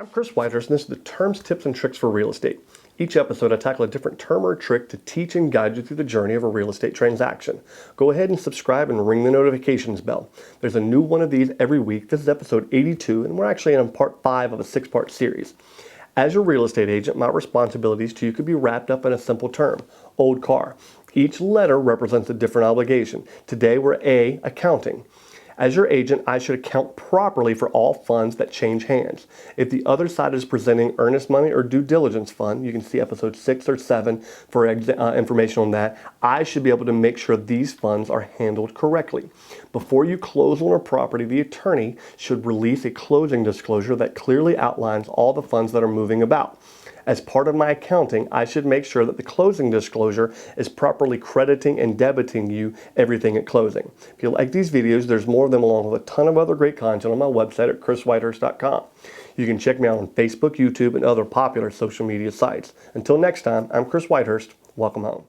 I'm Chris Whitehurst, and this is the Terms, Tips, and Tricks for Real Estate. Each episode, I tackle a different term or trick to teach and guide you through the journey of a real estate transaction. Go ahead and subscribe and ring the notifications bell. There's a new one of these every week. This is episode 82, and we're actually in part 5 of a 6-part series. As your real estate agent, my responsibilities to you could be wrapped up in a simple term, OLDCAR. Each letter represents a different obligation. Today, we're A, accounting. As your agent, I should account properly for all funds that change hands. If the other side is presenting earnest money or due diligence fund, you can see episode 6 or 7 for information on that. I should be able to make sure these funds are handled correctly. Before you close on a property, the attorney should release a closing disclosure that closely outlines all the funds that are moving about. As part of my accounting, I should make sure that the closing disclosure is properly crediting and debiting you everything at closing. If you like these videos, there's more of them along with a ton of other great content on my website at chriswhitehurst.com. You can check me out on Facebook, YouTube, and other popular social media sites. Until next time, I'm Chris Whitehurst. Welcome home.